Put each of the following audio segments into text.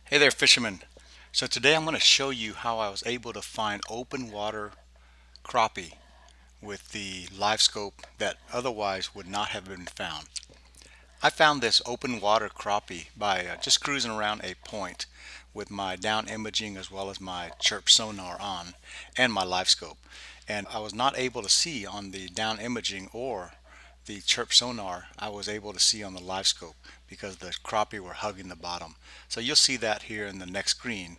Hey there, fishermen. So today I'm going to show you how I was able to find open water crappie with the live scope that otherwise would not have been found. I found this open water crappie by just cruising around a point with my down imaging as well as my Chirp Sonar on and my live scope. And I was not able to see on the down imaging or the Chirp Sonar. I was able to see on the live scope because the crappie were hugging the bottom. So you'll see that here in the next screen,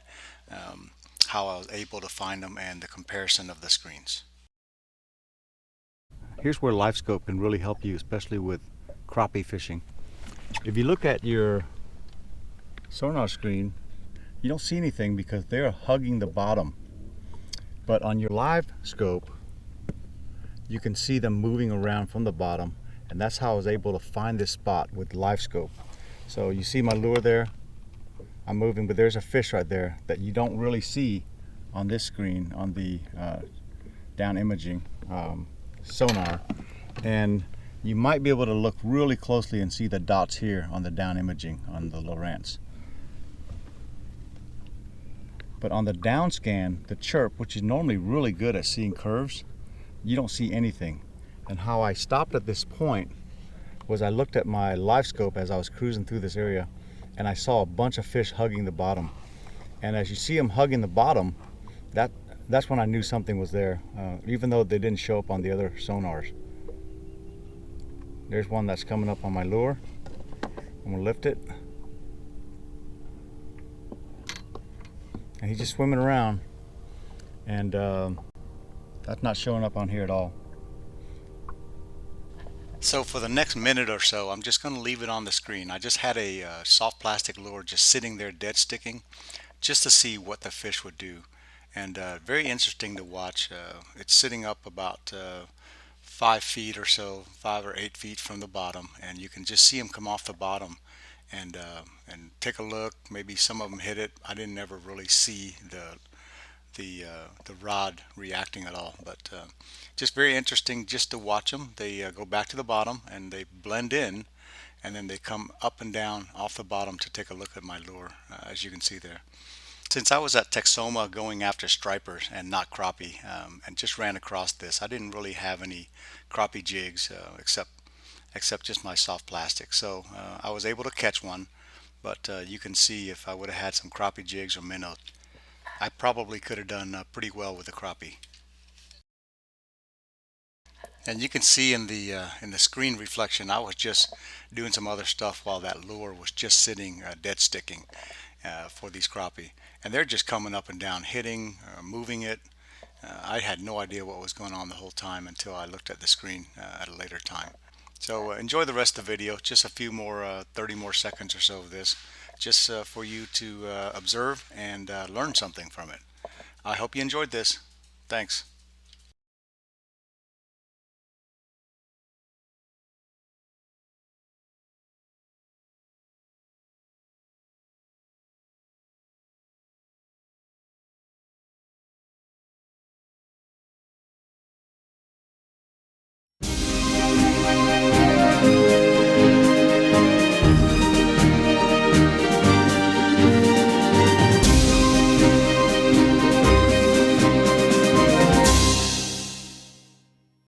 um, how I was able to find them and the comparison of the screens. Here's where live scope can really help you, especially with crappie fishing. If you look at your sonar screen, you don't see anything because they're hugging the bottom. But on your live scope, you can see them moving around from the bottom, and that's how I was able to find this spot with live scope. So you see my lure there, I'm moving, but there's a fish right there that you don't really see on this screen on the down imaging sonar. And you might be able to look really closely and see the dots here on the down imaging on the Lowrance. But on the down scan, the Chirp, which is normally really good at seeing curves, you don't see anything. And how I stopped at this point was I looked at my live scope as I was cruising through this area, and I saw a bunch of fish hugging the bottom. And as you see them hugging the bottom, that's when I knew something was there, even though they didn't show up on the other sonars. There's one that's coming up on my lure. I'm gonna lift it. And he's just swimming around, and that's not showing up on here at all. So for the next minute or so, I'm just going to leave it on the screen. I just had a soft plastic lure just sitting there dead sticking just to see what the fish would do. And very interesting to watch. It's sitting up about 5 feet or so, 5 or 8 feet from the bottom, and you can just see them come off the bottom and take a look. Maybe some of them hit it. I didn't ever really see the rod reacting at all, but just very interesting just to watch them. They go back to the bottom and they blend in, and then they come up and down off the bottom to take a look at my lure, as you can see there. Since I was at Texoma going after stripers and not crappie, and just ran across this, I didn't really have any crappie jigs except just my soft plastic. So I was able to catch one, but you can see if I would have had some crappie jigs or minnows, I probably could have done pretty well with the crappie. And you can see in the screen reflection, I was just doing some other stuff while that lure was just sitting dead sticking for these crappie, and they're just coming up and down, hitting, moving it. I had no idea what was going on the whole time until I looked at the screen at a later time. So enjoy the rest of the video. Just a few more 30 more seconds or so of this, just for you to observe and learn something from it. I hope you enjoyed this. Thanks.